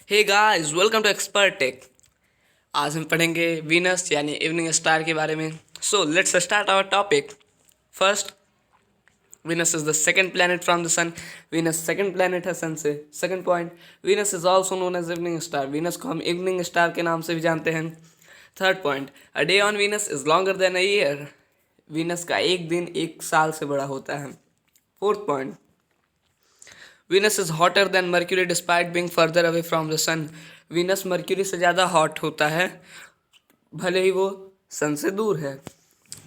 Hey guys, welcome to expert tech. आज हम पढ़ेंगे वीनस यानी इवनिंग स्टार के बारे में। So let's start our topic. First, Venus is the second planet from the sun. Venus second planet है sun से। Second point, Venus is also known as evening star. Venus को हम evening star के नाम से भी जानते हैं। Third point, a day on Venus is longer than a year. Venus का एक दिन एक साल से बड़ा होता है। Fourth point, Venus is hotter than Mercury despite being further away from the sun. Venus Mercury से ज़्यादा हॉट होता है भले ही वो सन से दूर है।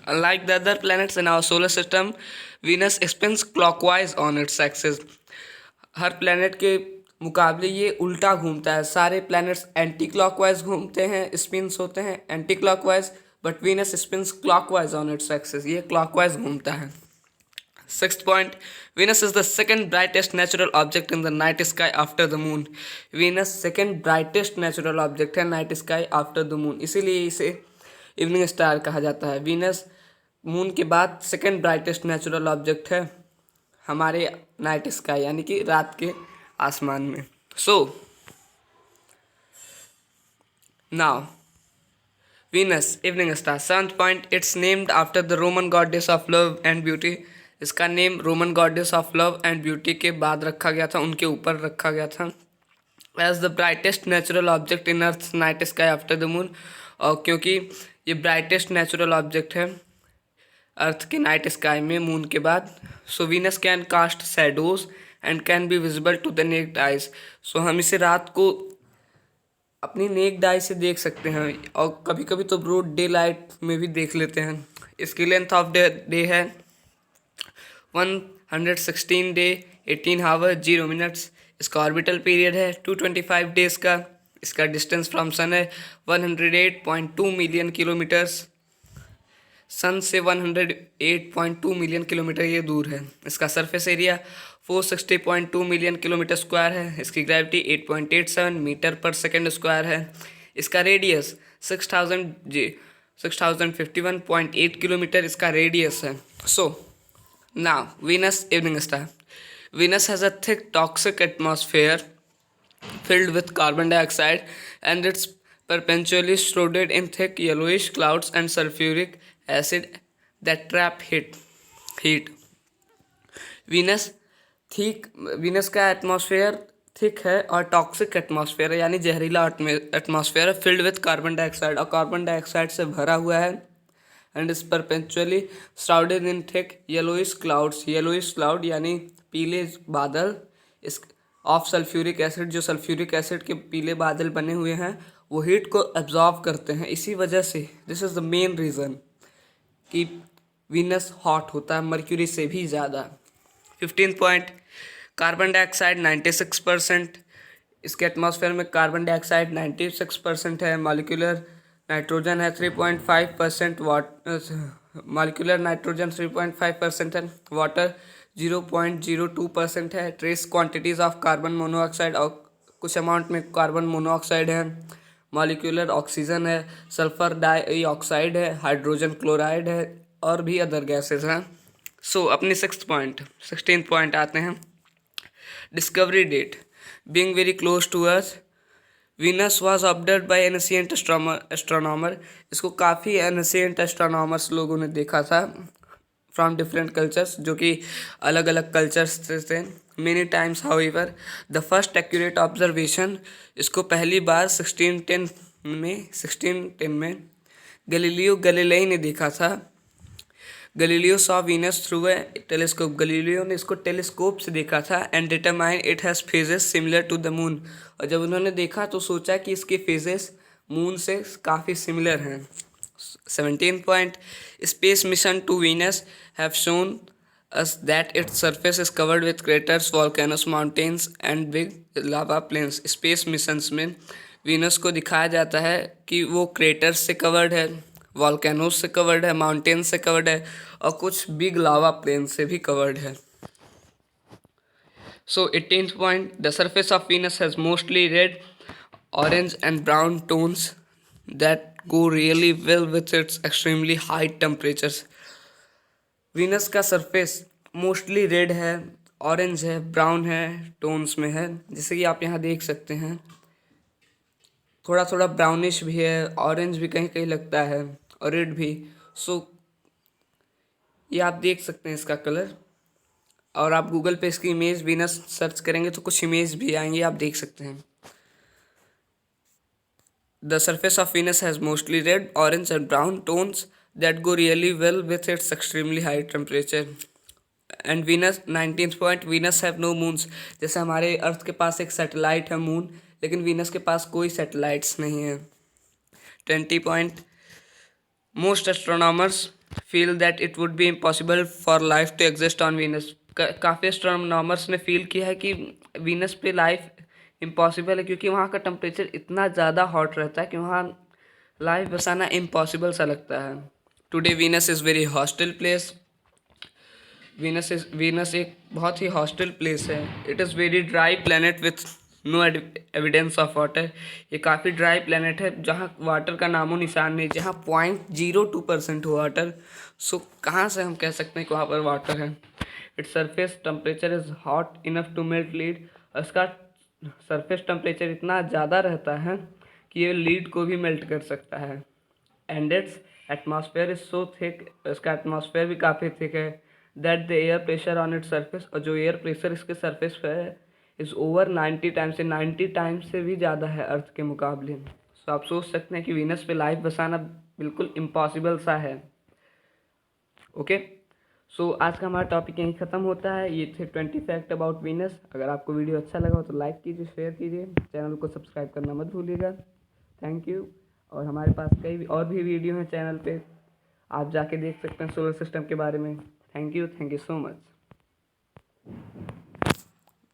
Unlike the other planets in our solar system, Venus spins clockwise on its axis. Her planet के मुकाबले ये उल्टा घूमता है। सारे प्लैनेट्स एंटी क्लॉकवाइज घूमते हैं, स्पिन्स होते हैं anticlockwise, but Venus spins clockwise on its axis. ये क्लॉकवाइज घूमता है। Sixth point, Venus is the second brightest natural object in the night sky after the moon. Venus second brightest natural object है night sky after the moon, इसीलिए इसे evening star कहा जाता है। Venus moon के बाद सेकंड ब्राइटेस्ट नेचुरल ऑब्जेक्ट है हमारे नाइट स्काई यानी कि रात के आसमान में। So now Venus evening star. Seventh point, it's named after the Roman goddess of love and beauty. इसका name Roman goddess of love and beauty के बाद रखा गया था, उनके ऊपर रखा गया था। As the brightest natural object in earth night sky after the moon, और क्योंकि ये ब्राइटेस्ट नेचुरल ऑब्जेक्ट है अर्थ के नाइट स्काई में मून के बाद। So Venus can cast shadows and can be visible to the naked eyes. सो हम इसे रात को अपनी नेक्ड आई से देख सकते हैं और कभी कभी तो ब्रॉड डे लाइट में भी देख लेते हैं। इसकी लेंथ ऑफ डे है 116 डे 18 आवर 0 मिनट्स। इसका ऑर्बिटल पीरियड है 225 डेज का। इसका डिस्टेंस फ्रॉम सन है 108.2 मिलियन किलोमीटर्स। सन से 108.2 मिलियन किलोमीटर ये दूर है। इसका surface area 460.2 million kilometre square है। इसकी ग्रेविटी 8.87 मीटर पर सेकेंड स्क्वायर है। इसका रेडियस 6051.8 किलोमीटर इसका रेडियस है। सो now Venus evening star. Venus has a thick toxic atmosphere filled with carbon dioxide, and it's perpetually shrouded in thick yellowish clouds and sulfuric acid that trap heat. Venus thick Venus का atmosphere thick है और toxic atmosphere है यानी जहरीला atmosphere है, filled with carbon dioxide, और carbon dioxide से भरा हुआ है। And is perpetually shrouded in thick yellowish clouds. Yellowish cloud यानी पीले बादल इस ऑफ सल्फ्यूरिक एसिड, जो सल्फ्यूरिक एसिड के पीले बादल बने हुए हैं वो हीट को एब्जॉर्व करते हैं। इसी वजह से this is the main reason कि वीनस हॉट होता है मर्क्यूरी से भी ज़्यादा। 15 पॉइंट, कार्बन डाइऑक्साइड 96%। इसके एटमॉस्फेयर में कार्बन डाइऑक्साइड 96% है। मॉलिक्यूलर नाइट्रोजन है 3.5%। मॉलिक्यूलर नाइट्रोजन 3.5% है। वाटर 0.02% है। Trace quantities of carbon monoxide, और कुछ अमाउंट में कार्बन मोनोऑक्साइड है। मॉलिक्यूलर ऑक्सीजन है, सल्फर डाइऑक्साइड है, हाइड्रोजन क्लोराइड है और भी अदर गैसेस हैं। सो अपनी 16th पॉइंट आते हैं। Discovery date, being very close to earth, Venus was observed by ancient astronomer. इसको काफ़ी एनशिएंट एस्ट्रोनॉमर्स लोगों ने देखा था फ्रॉम डिफरेंट कल्चर्स, जो कि अलग अलग कल्चर्स थे। Many times however the first accurate observation, इसको पहली बार 1610 में गैलीलियो गैलीलेई ने देखा था। Galileo saw Venus through a telescope. Galileo ने इसको टेलीस्कोप से देखा था। And determine it has phases similar to the moon, और जब उन्होंने देखा तो सोचा कि इसके फेजेस मून से काफ़ी सिमिलर हैं। 17 point, space mission to Venus have shown us that its surface is covered with craters, volcanoes, mountains and big lava plains. Space missions में वीनस को दिखाया जाता है कि वो क्रेटर्स से कवर्ड है, वॉल्केनोज से कवर्ड है, माउंटेन से कवर्ड है और कुछ बिग लावा प्लेन से भी कवर्ड है। So 18th point, the surface of Venus has mostly red, orange and brown tones that go really well with its extremely high temperatures. Venus का सरफेस मोस्टली रेड है, orange है, brown है, tones में है, जैसे कि आप यहाँ देख सकते हैं। थोड़ा थोड़ा ब्राउनिश भी है, ऑरेंज भी कहीं कहीं लगता है और रेड भी। सो ये आप देख सकते हैं इसका कलर। और आप गूगल पे इसकी इमेज वीनस सर्च करेंगे तो कुछ इमेज भी आएंगी, आप देख सकते हैं। The surface of Venus has mostly red, orange and brown tones that go really well with its extremely high temperature. And Venus 19th point, Venus have no moons. जैसे हमारे अर्थ के पास एक सैटेलाइट है मून, लेकिन वीनस के पास कोई satellites नहीं है। 20 point, most astronomers feel that it would be impossible for life to exist on Venus. काफ़ी एस्ट्रोनॉमर्स ने फील किया है कि वीनस पे लाइफ इम्पॉसिबल है, क्योंकि वहाँ का टेम्परेचर इतना ज़्यादा हॉट रहता है कि वहाँ लाइफ बसाना इम्पॉसिबल सा लगता है। Today Venus is very hostile place. Venus एक बहुत ही हॉस्टिल प्लेस है। It is very dry planet with no evidence of water. ये काफ़ी ड्राई प्लेनेट है जहाँ वाटर का नामो निशान नहीं, जहाँ 0.02% हो वाटर। सो कहाँ से हम कह सकते हैं कि वहाँ पर वाटर है। Its surface temperature is hot enough to melt lead. इसका सरफेस टेम्परेचर इतना ज़्यादा रहता है कि ये लीड को भी मेल्ट कर सकता है। And it's atmosphere is so thick, इसका एटमॉस्फेयर भी काफ़ी थिक है। That the air pressure on its surface, और जो एयर प्रेशर इसके सरफेस पे है इज़ ओवर 90 टाइम्स से 90 टाइम्स से भी ज़्यादा है अर्थ के मुकाबले। सो आप सोच सकते हैं कि वीनस पे लाइफ बसाना बिल्कुल इम्पॉसिबल सा है। ओके, सो आज का हमारा टॉपिक यहीं ख़त्म होता है। ये थे 20 फैक्ट अबाउट वीनस। अगर आपको वीडियो अच्छा लगा हो तो लाइक कीजिए, शेयर कीजिए, चैनल को सब्सक्राइब करना मत भूलिएगा। Thank you. और हमारे पास कई और भी वीडियो हैं चैनल पे, आप जाके देख सकते हैं सोलर सिस्टम के बारे में। Thank you so much.